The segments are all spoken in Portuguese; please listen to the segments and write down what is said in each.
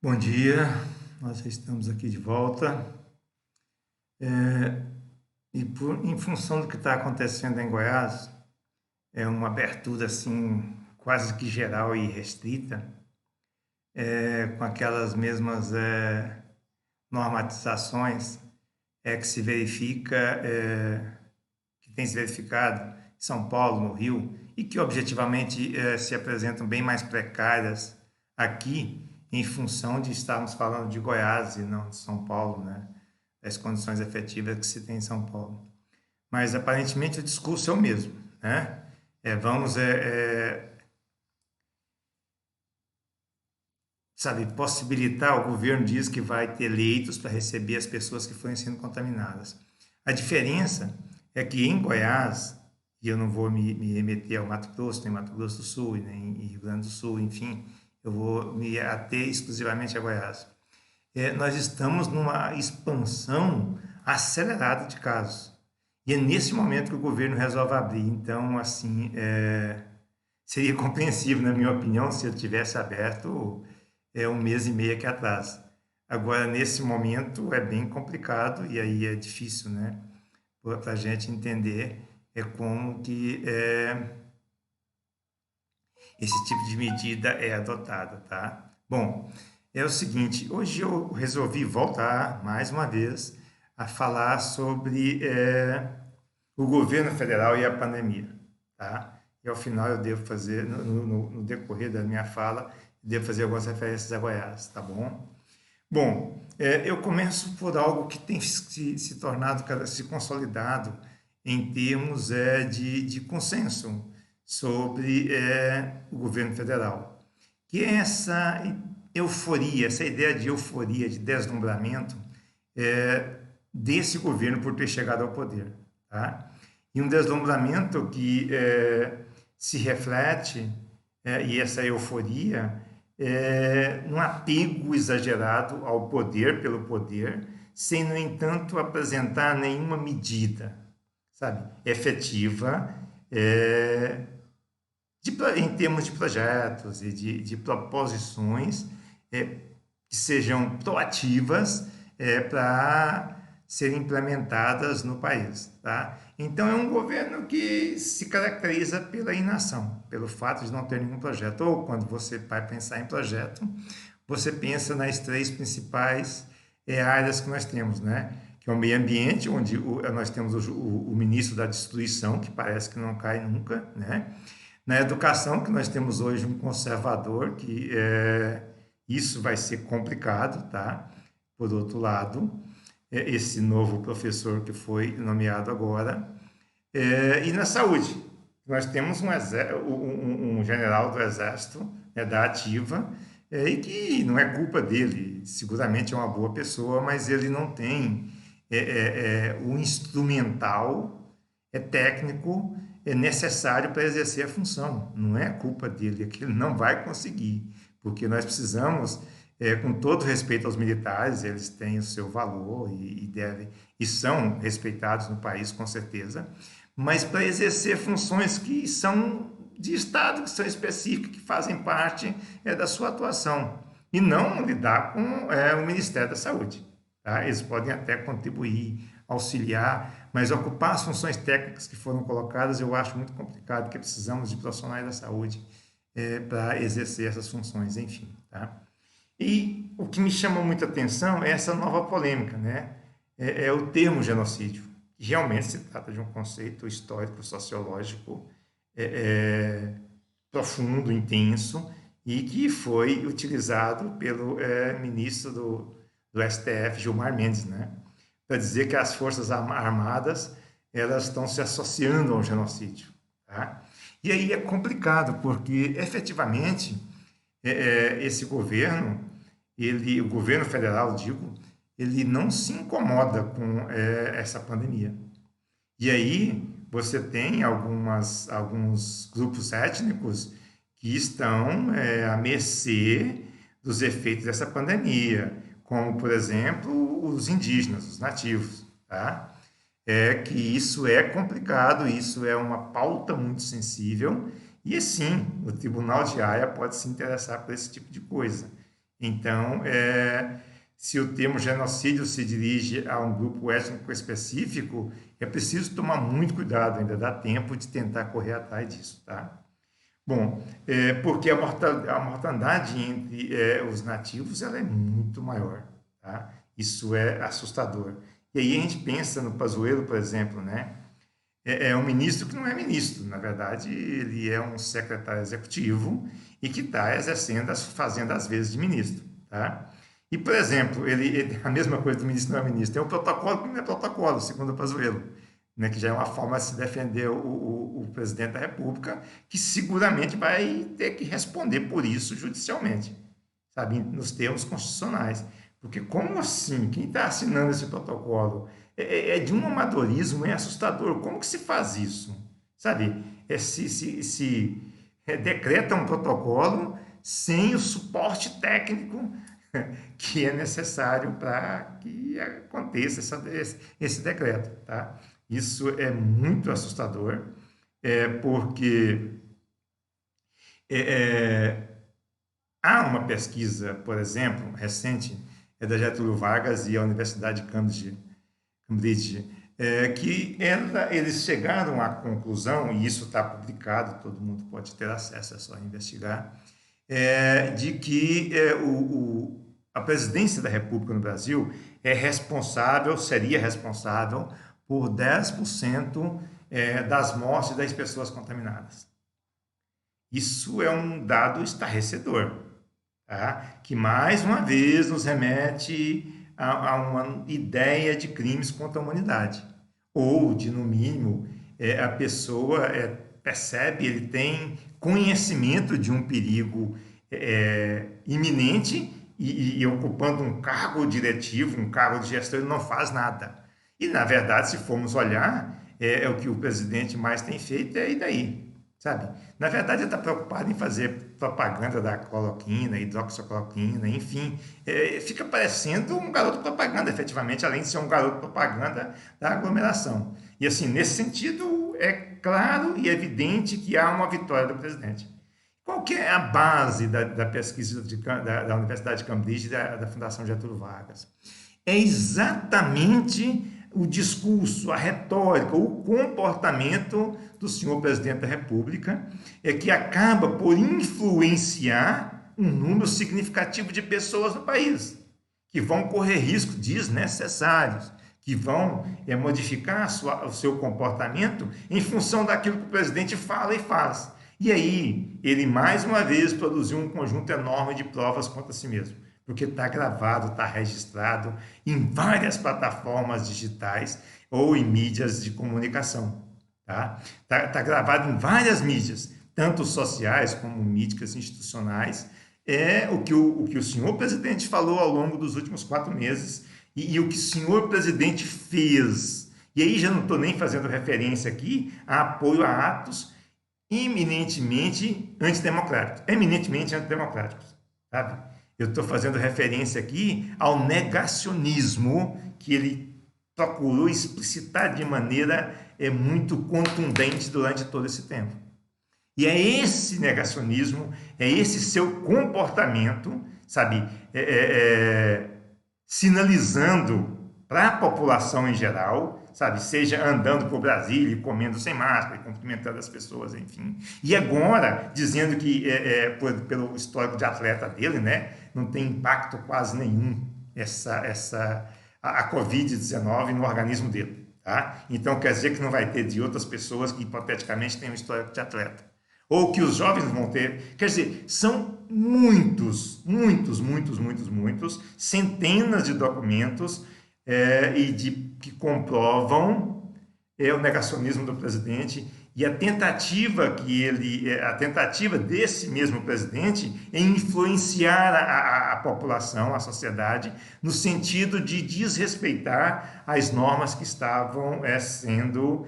Bom dia, nós já estamos aqui de volta. Em função do que está acontecendo em Goiás, é uma abertura assim quase que geral e restrita, com aquelas mesmas normatizações que se verifica, que tem se verificado em São Paulo, no Rio, e que objetivamente se apresentam bem mais precárias aqui, em função de estarmos falando de Goiás e não de São Paulo, né? Das condições efetivas que se tem em São Paulo. Mas aparentemente o discurso é o mesmo, né? Vamos, sabe, possibilitar, o governo diz que vai ter leitos para receber as pessoas que forem sendo contaminadas. A diferença é que em Goiás, e eu não vou me remeter ao Mato Grosso, nem Mato Grosso do Sul, nem Rio Grande do Sul, enfim, eu vou me ater exclusivamente a Goiás. Nós estamos numa expansão acelerada de casos. E é nesse momento que o governo resolve abrir. Então, assim, seria compreensível, na minha opinião, se ele tivesse aberto um mês e meio aqui atrás. Agora, nesse momento, é bem complicado e aí é difícil, né? Para a gente entender como que esse tipo de medida é adotada, tá? Bom, é o seguinte, hoje eu resolvi voltar mais uma vez a falar sobre o governo federal e a pandemia, tá? E ao final eu devo fazer, no decorrer da minha fala, devo fazer algumas referências a Goiás, tá bom? Bom, eu começo por algo que tem se tornado, se consolidado em termos de consenso sobre o governo federal, que é essa euforia, essa ideia de euforia, de deslumbramento desse governo por ter chegado ao poder. Tá? E um deslumbramento que se reflete, e essa euforia, num apego exagerado ao poder pelo poder, sem, no entanto, apresentar nenhuma medida, sabe, efetiva, em termos de projetos e de proposições que sejam proativas para serem implementadas no país. Tá? Então, é um governo que se caracteriza pela inação, pelo fato de não ter nenhum projeto. Ou, quando você vai pensar em projeto, você pensa nas três principais áreas que nós temos, né? Que é o meio ambiente, onde nós temos o ministro da destruição, que parece que não cai nunca, né? Na educação, que nós temos hoje um conservador, que isso vai ser complicado, tá? Por outro lado, esse novo professor que foi nomeado agora. E na saúde, nós temos um general do Exército, da Ativa, e que não é culpa dele, seguramente é uma boa pessoa, mas ele não tem o instrumental técnico necessário para exercer a função. Não é culpa dele, é que ele não vai conseguir, porque nós precisamos, com todo respeito aos militares, eles têm o seu valor e são respeitados no país, com certeza, mas para exercer funções que são de Estado, que são específicas, que fazem parte da sua atuação, e não lidar com o Ministério da Saúde. Tá? Eles podem até contribuir, auxiliar, mas ocupar as funções técnicas que foram colocadas eu acho muito complicado, porque precisamos de profissionais da saúde para exercer essas funções, enfim. Tá? E o que me chama muita atenção é essa nova polêmica, né? É o termo genocídio. Realmente se trata de um conceito histórico, sociológico profundo, intenso, e que foi utilizado pelo ministro do STF, Gilmar Mendes, né? Para dizer que as Forças Armadas elas estão se associando ao genocídio. Tá? E aí é complicado, porque efetivamente esse governo, o governo federal, digo, ele não se incomoda com essa pandemia. E aí você tem alguns grupos étnicos que estão à mercê dos efeitos dessa pandemia, como, por exemplo, os indígenas, os nativos. Tá? Que isso é complicado, isso é uma pauta muito sensível, e sim, o Tribunal de Haia pode se interessar por esse tipo de coisa. Então, se o termo genocídio se dirige a um grupo étnico específico, é preciso tomar muito cuidado, ainda dá tempo de tentar correr atrás disso, tá? Bom, porque a mortandade entre os nativos ela é muito maior, tá? Isso é assustador. E aí a gente pensa no Pazuello, por exemplo, né? É um ministro que não é ministro, na verdade, ele é um secretário executivo e que está exercendo, fazendo as vezes de ministro, tá? E, por exemplo, a mesma coisa do ministro não é ministro, tem um protocolo que não é protocolo, segundo o Pazuello, né, que já é uma forma de se defender o presidente da República, que seguramente vai ter que responder por isso judicialmente, sabe, nos termos constitucionais. Porque como assim? Quem está assinando esse protocolo é de um amadorismo, é assustador. Como que se faz isso? Sabe? Se decreta um protocolo sem o suporte técnico que é necessário para que aconteça esse decreto, tá? Isso é muito assustador, porque é, há uma pesquisa, por exemplo, recente, da Getúlio Vargas e a Universidade de Cambridge, que eles chegaram à conclusão, e isso está publicado, todo mundo pode ter acesso, é só investigar, de que a presidência da República no Brasil seria responsável por 10% das mortes das pessoas contaminadas. Isso é um dado estarrecedor, tá? Que mais uma vez nos remete a uma ideia de crimes contra a humanidade, ou de, no mínimo, a pessoa percebe, ele tem conhecimento de um perigo iminente e ocupando um cargo diretivo, um cargo de gestão, ele não faz nada. E, na verdade, se formos olhar, o que o presidente mais tem feito, e daí? Sabe? Na verdade, ele está preocupado em fazer propaganda da cloroquina, hidroxicloroquina, enfim. Fica parecendo um garoto propaganda, efetivamente, além de ser um garoto propaganda da aglomeração. E, assim, nesse sentido, é claro e evidente que há uma vitória do presidente. Qual que é a base da pesquisa da Universidade de Cambridge e da Fundação Getúlio Vargas? É exatamente o discurso, a retórica, o comportamento do senhor presidente da República, que acaba por influenciar um número significativo de pessoas no país, que vão correr riscos desnecessários, que vão modificar o seu comportamento em função daquilo que o presidente fala e faz. E aí, ele mais uma vez produziu um conjunto enorme de provas contra si mesmo, porque está gravado, está registrado em várias plataformas digitais ou em mídias de comunicação. Tá gravado em várias mídias, tanto sociais como mídias institucionais, o que o senhor presidente falou ao longo dos últimos 4 meses e o que o senhor presidente fez. E aí já não estou nem fazendo referência aqui a apoio a atos eminentemente antidemocráticos, sabe? Eu estou fazendo referência aqui ao negacionismo que ele procurou explicitar de maneira muito contundente durante todo esse tempo. E é esse negacionismo, é esse seu comportamento, sabe, sinalizando para a população em geral, sabe, seja andando por Brasília, comendo sem máscara, cumprimentando as pessoas, enfim. E agora, dizendo que, pelo histórico de atleta dele, né, não tem impacto quase nenhum a Covid-19 no organismo dele. Tá? Então, quer dizer que não vai ter de outras pessoas que, hipoteticamente, têm um histórico de atleta. Ou que os jovens vão ter. Quer dizer, são muitos, centenas de documentos que comprovam o negacionismo do presidente e a tentativa desse mesmo presidente em influenciar a população, a sociedade, no sentido de desrespeitar as normas que estavam sendo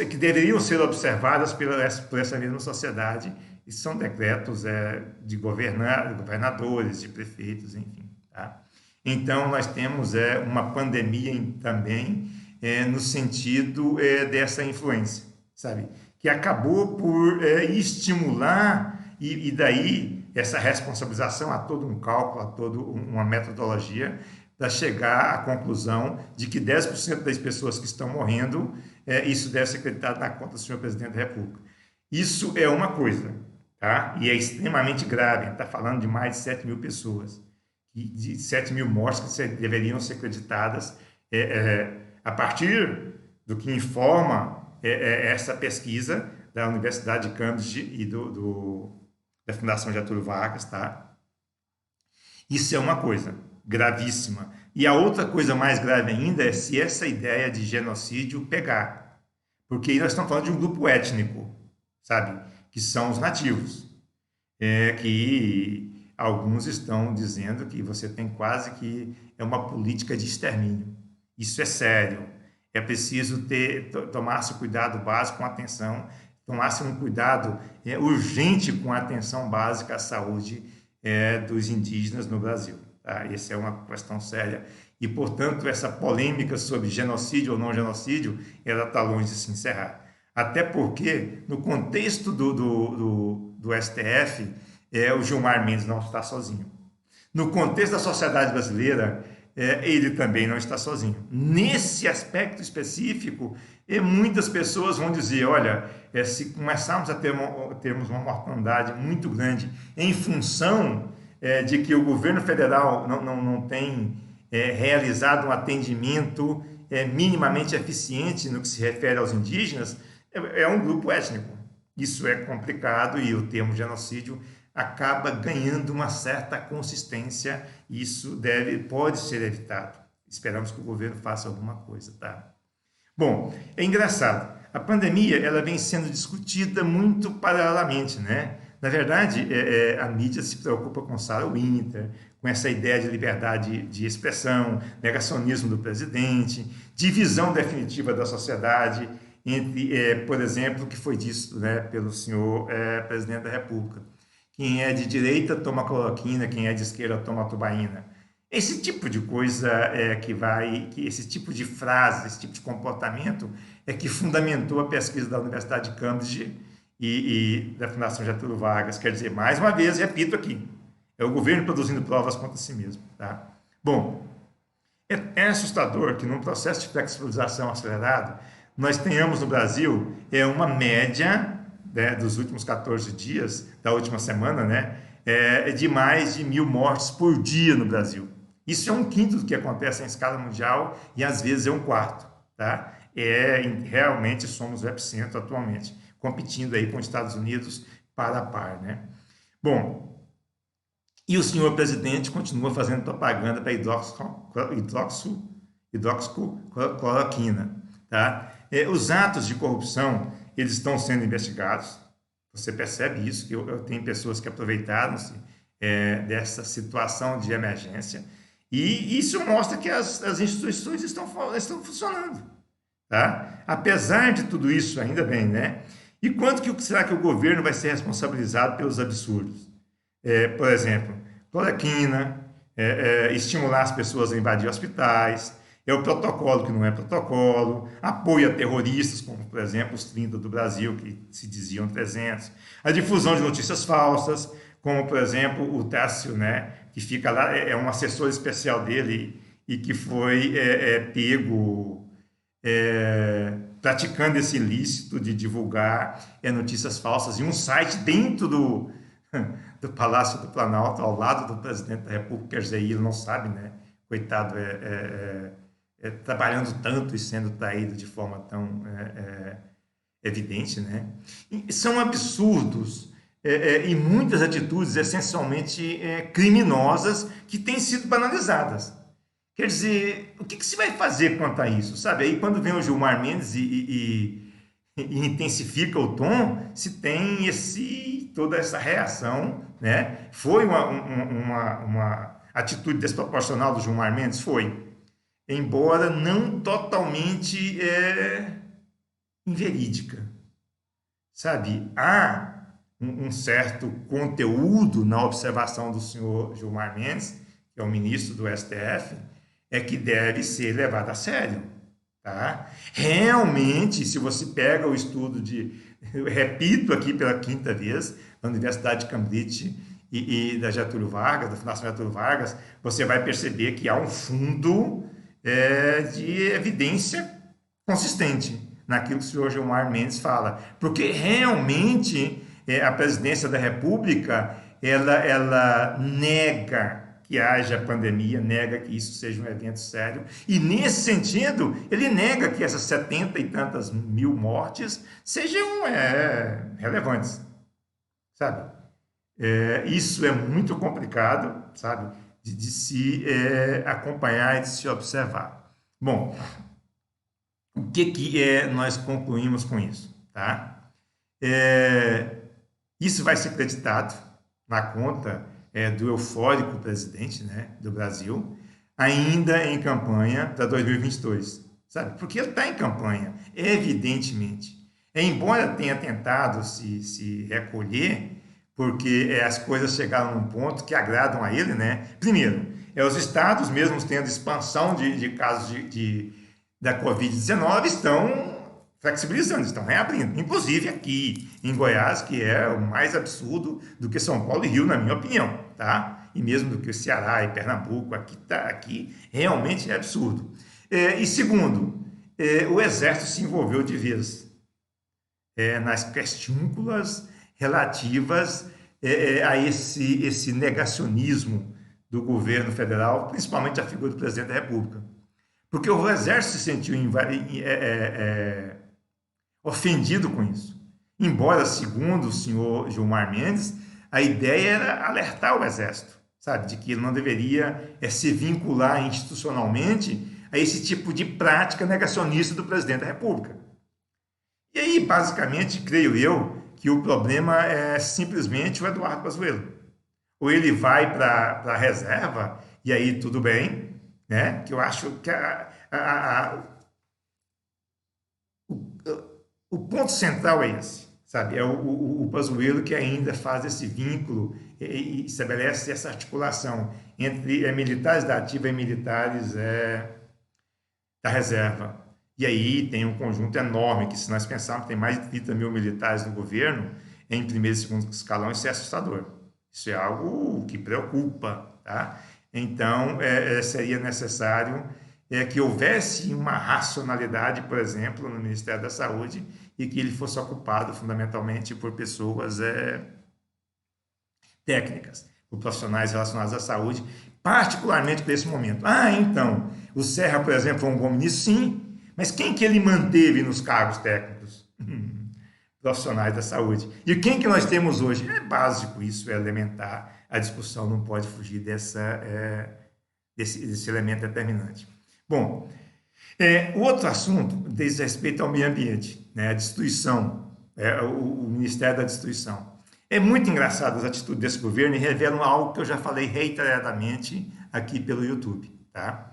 que deveriam ser observadas por essa mesma sociedade, e são decretos de governadores, de prefeitos, enfim. Tá? Então, nós temos uma pandemia também no sentido dessa influência, sabe? Que acabou por estimular E daí essa responsabilização, há todo um cálculo, há toda uma metodologia para chegar à conclusão de que 10% das pessoas que estão morrendo, isso deve ser acreditado na conta do senhor presidente da República. Isso é uma coisa, tá? E é extremamente grave. Está falando de mais de 7 mil pessoas, de 7 mil mortes que deveriam ser acreditadas a partir do que informa essa pesquisa da Universidade de Cambridge e da Fundação Getúlio Vargas, tá? Isso é uma coisa gravíssima. E a outra coisa mais grave ainda é se essa ideia de genocídio pegar. Porque aí nós estamos falando de um grupo étnico, sabe? Que são os nativos. Que alguns estão dizendo que você tem quase que uma política de extermínio. Isso é sério. É preciso tomar-se cuidado básico com atenção, tomar-se um cuidado urgente com a atenção básica à saúde dos indígenas no Brasil. Tá? Essa é uma questão séria. E, portanto, essa polêmica sobre genocídio ou não genocídio, ela está longe de se encerrar. Até porque, no contexto do STF, o Gilmar Mendes não está sozinho. No contexto da sociedade brasileira, ele também não está sozinho. Nesse aspecto específico, muitas pessoas vão dizer, olha, se começarmos a termos uma mortandade muito grande em função de que o governo federal não tem realizado um atendimento minimamente eficiente no que se refere aos indígenas, é um grupo étnico. Isso é complicado e o termo genocídio acaba ganhando uma certa consistência e isso pode ser evitado. Esperamos que o governo faça alguma coisa, tá? Bom, é engraçado. A pandemia ela vem sendo discutida muito paralelamente, né? Na verdade, a mídia se preocupa com Sarah Winter, com essa ideia de liberdade de expressão, negacionismo do presidente, divisão definitiva da sociedade entre, por exemplo, o que foi dito, né, pelo senhor presidente da República. Quem é de direita toma cloroquina, quem é de esquerda toma tubaína. Esse tipo de coisa esse tipo de frase, esse tipo de comportamento que fundamentou a pesquisa da Universidade de Cambridge e da Fundação Getúlio Vargas. Quer dizer, mais uma vez, repito aqui, é o governo produzindo provas contra si mesmo. Tá? Bom, é assustador que num processo de flexibilização acelerado, nós tenhamos no Brasil uma média dos últimos 14 dias, da última semana, né, de mais de 1.000 mortes por dia no Brasil. Isso é 1/5 do que acontece em escala mundial e às vezes é 1/4. Tá? Realmente somos o epicentro atualmente, competindo aí com os Estados Unidos par a par. Né? Bom, e o senhor presidente continua fazendo propaganda para hidroxicloroquina. Tá? Os atos de corrupção eles estão sendo investigados. Você percebe isso, que eu tenho pessoas que aproveitaram-se dessa situação de emergência. E isso mostra que as instituições estão funcionando. Tá? Apesar de tudo isso, ainda bem, né? E quanto será que o governo vai ser responsabilizado pelos absurdos? Por exemplo, cloroquina, estimular as pessoas a invadir hospitais, o protocolo que não é protocolo, apoio a terroristas, como, por exemplo, os 30 do Brasil, que se diziam 300, a difusão de notícias falsas, como, por exemplo, o Tássio, né, que fica lá, é um assessor especial dele e que foi pego praticando esse ilícito de divulgar notícias falsas em um site dentro do Palácio do Planalto, ao lado do presidente da República. Quer dizer, ele não sabe, né? Coitado, trabalhando tanto e sendo traído de forma tão evidente, né? E são absurdos e muitas atitudes essencialmente criminosas que têm sido banalizadas. Quer dizer, o que se vai fazer quanto a isso? Sabe? Aí quando vem o Gilmar Mendes e intensifica o tom, se tem toda essa reação, né? Foi uma atitude desproporcional do Gilmar Mendes? Foi. Embora não totalmente inverídica. Sabe? Há um certo conteúdo na observação do senhor Gilmar Mendes, que é o ministro do STF, que deve ser levado a sério. Tá? Realmente, se você pega o estudo eu repito aqui pela 5ª vez, da Universidade de Cambridge e da Getúlio Vargas, da Fundação Getúlio Vargas, você vai perceber que há um fundo de evidência consistente naquilo que o senhor Gilmar Mendes fala, porque realmente a presidência da República ela nega que haja pandemia, nega que isso seja um evento sério, e nesse sentido, ele nega que essas 70 e tantas mil mortes sejam relevantes, sabe? Isso é muito complicado, sabe? De se acompanhar e de se observar. Bom, o que nós concluímos com isso, tá? Isso vai ser creditado na conta do eufórico presidente, né, do Brasil, ainda em campanha para 2022, sabe? Porque ele está em campanha, evidentemente. Embora tenha tentado se recolher, porque as coisas chegaram num ponto que agradam a ele, né? Primeiro, os estados, mesmo tendo expansão de casos da Covid-19, estão flexibilizando, estão reabrindo. Inclusive aqui em Goiás, que é o mais absurdo do que São Paulo e Rio, na minha opinião, tá? E mesmo do que o Ceará e Pernambuco, aqui realmente é absurdo. E segundo, o Exército se envolveu de vez nas questúnculas relativas a esse negacionismo do governo federal, principalmente a figura do presidente da República. Porque o Exército se sentiu ofendido com isso. Embora, segundo o senhor Gilmar Mendes, a ideia era alertar o Exército, sabe, de que ele não deveria se vincular institucionalmente a esse tipo de prática negacionista do presidente da República. E aí, basicamente, creio eu, que o problema é simplesmente o Eduardo Pazuello. Ou ele vai para a reserva, e aí tudo bem, né? Que eu acho que o ponto central é esse, sabe? É o Pazuello que ainda faz esse vínculo e estabelece essa articulação entre militares da ativa e militares da reserva. E aí tem um conjunto enorme, que se nós pensarmos que tem mais de 30 mil militares no governo, em primeiro e segundo escalão, isso é assustador. Isso é algo que preocupa, tá? Então, seria necessário que houvesse uma racionalidade, por exemplo, no Ministério da Saúde e que ele fosse ocupado fundamentalmente por pessoas técnicas, por profissionais relacionados à saúde, particularmente para esse momento. Então, o Serra, por exemplo, foi um bom ministro? Sim, mas quem que ele manteve nos cargos técnicos? Profissionais da saúde. E quem que nós temos hoje? É básico isso, é elementar. A discussão não pode fugir desse elemento determinante. Bom, o outro assunto diz respeito ao meio ambiente, né? A destruição, o Ministério da Destruição. É muito engraçado as atitudes desse governo e revelam algo que eu já falei reiteradamente aqui pelo YouTube, tá?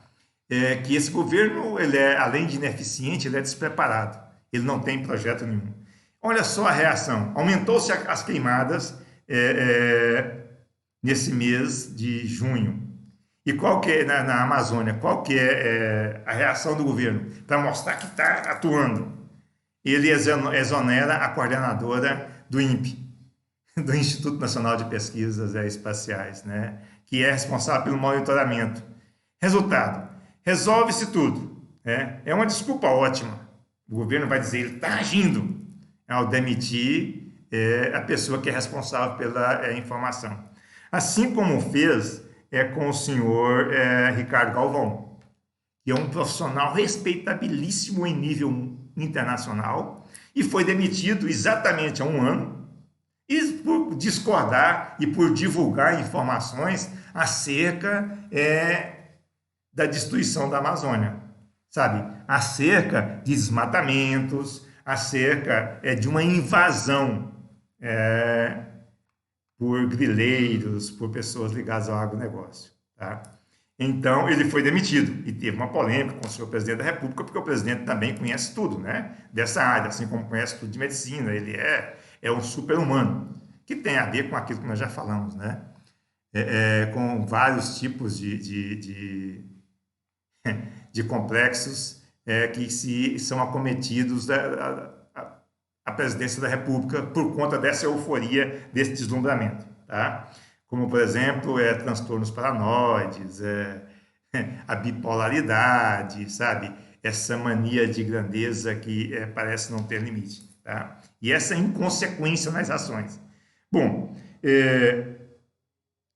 Que esse governo, ele além de ineficiente, ele é despreparado. Ele não tem projeto nenhum. Olha só a reação. Aumentou-se as queimadas nesse mês de junho. E qual que é, na Amazônia, qual que é a reação do governo? Para mostrar que está atuando. Ele exonera a coordenadora do INPE, do Instituto Nacional de Pesquisas Espaciais, né? Que é responsável pelo monitoramento. Resultado, resolve-se tudo. É uma desculpa ótima. O governo vai dizer, ele está agindo ao demitir a pessoa que é responsável pela informação. Assim como fez com o senhor Ricardo Galvão, que é um profissional respeitabilíssimo em nível internacional e foi demitido exatamente há um ano e por discordar e por divulgar informações acerca da destruição da Amazônia, sabe? Acerca de desmatamentos, acerca de uma invasão por grileiros, por pessoas ligadas ao agronegócio, tá? Então, ele foi demitido e teve uma polêmica com o senhor presidente da República, porque o presidente também conhece tudo, né? Dessa área, assim como conhece tudo de medicina, ele é um super-humano, que tem a ver com aquilo que nós já falamos, né? Com vários tipos de complexos que são acometidos a presidência da República por conta dessa euforia, desse deslumbramento, tá? Como, por exemplo, transtornos paranoides, a bipolaridade, sabe? Essa mania de grandeza que parece não ter limite, tá? E essa inconsequência nas ações. Bom,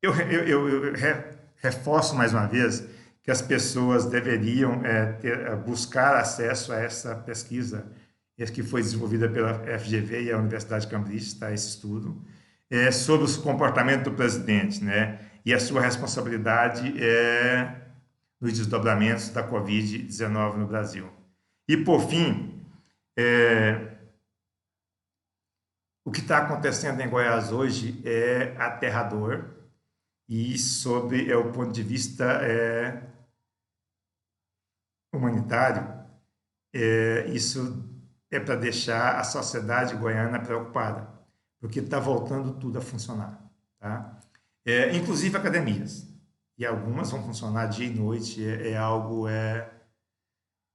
eu reforço mais uma vez que as pessoas deveriam buscar acesso a essa pesquisa que foi desenvolvida pela FGV e a Universidade de Cambridge, tá, esse estudo, sobre o comportamento do presidente, né, e a sua responsabilidade nos desdobramentos da Covid-19 no Brasil. E, por fim, o que está acontecendo em Goiás hoje é aterrador e, sob o ponto de vista humanitário, isso é para deixar a sociedade goiana preocupada, porque está voltando tudo a funcionar, tá? Inclusive academias, e algumas vão funcionar dia e noite, algo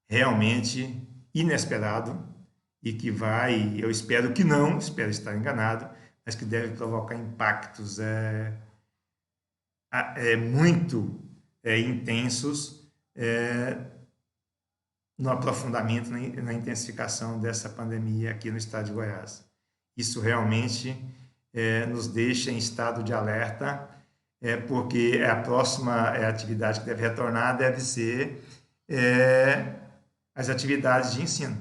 realmente inesperado e que vai, eu espero que não, espero estar enganado, mas que deve provocar impactos muito intensos no aprofundamento, na intensificação dessa pandemia aqui no estado de Goiás. Isso realmente nos deixa em estado de alerta, porque a próxima atividade que deve retornar deve ser as atividades de ensino,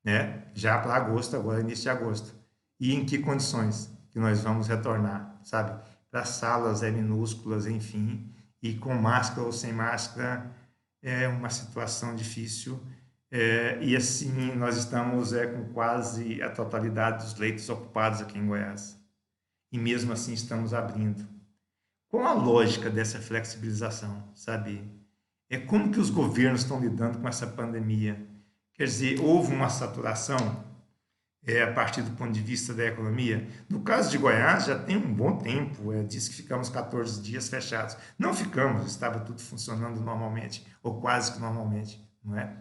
né? Já para agosto, agora início de agosto. E em que condições que nós vamos retornar, sabe? Para salas minúsculas, enfim, e com máscara ou sem máscara, é uma situação difícil. E assim, nós estamos com quase a totalidade dos leitos ocupados aqui em Goiás. E mesmo assim estamos abrindo. Qual a lógica dessa flexibilização, sabe? Como que os governos estão lidando com essa pandemia? Quer dizer, houve uma saturação a partir do ponto de vista da economia. No caso de Goiás, já tem um bom tempo, diz que ficamos 14 dias fechados. Não ficamos, estava tudo funcionando normalmente, ou quase que normalmente, não é?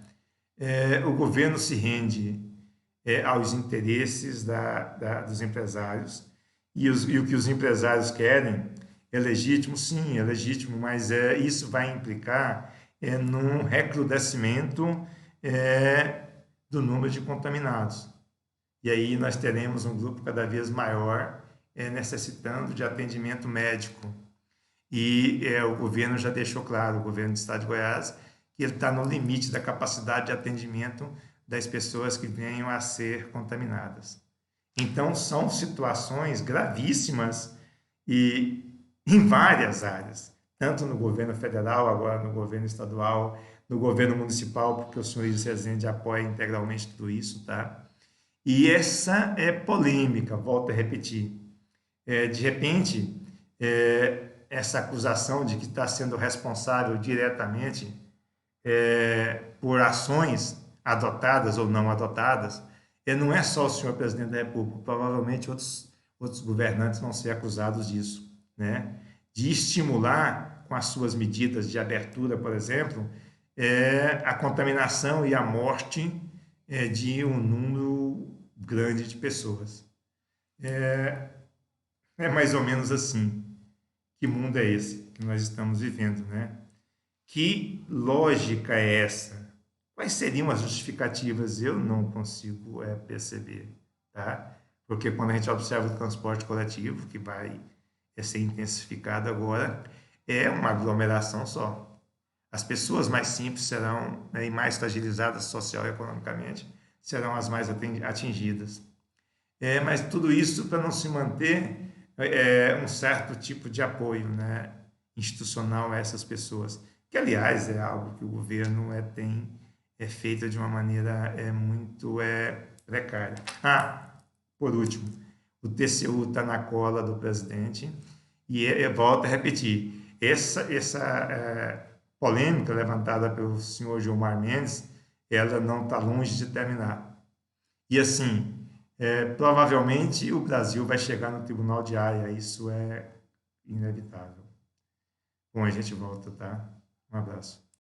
O governo se rende aos interesses dos empresários, e o que os empresários querem é legítimo, sim, é legítimo, mas isso vai implicar num recrudescimento do número de contaminados. E aí nós teremos um grupo cada vez maior necessitando de atendimento médico. E o governo já deixou claro, o governo do estado de Goiás, que ele está no limite da capacidade de atendimento das pessoas que venham a ser contaminadas. Então, são situações gravíssimas e em várias áreas, tanto no governo federal, agora no governo estadual, no governo municipal, porque o senhor Iris Rezende apoia integralmente tudo isso, tá? E essa é polêmica, volto a repetir. De repente, essa acusação de que está sendo responsável diretamente por ações adotadas ou não adotadas, não é só o senhor presidente da República, provavelmente outros governantes vão ser acusados disso, né? De estimular, com as suas medidas de abertura, por exemplo, a contaminação e a morte de um número grande de pessoas. É mais ou menos assim. Que mundo é esse que nós estamos vivendo, né? Que lógica é essa? Quais seriam as justificativas? Eu não consigo perceber, tá? Porque quando a gente observa o transporte coletivo, que vai ser intensificado agora, é uma aglomeração só. As pessoas mais simples serão, e mais fragilizadas social e economicamente, serão as mais atingidas. Mas tudo isso para não se manter um certo tipo de apoio, né, institucional a essas pessoas, que, aliás, é algo que o governo tem feito de uma maneira muito precária. Por último, o TCU está na cola do presidente e volto a repetir, essa polêmica levantada pelo senhor Gilmar Mendes, ela não está longe de terminar. E assim, provavelmente o Brasil vai chegar no Tribunal de Haia, isso é inevitável. Bom, a gente volta, tá? Um abraço.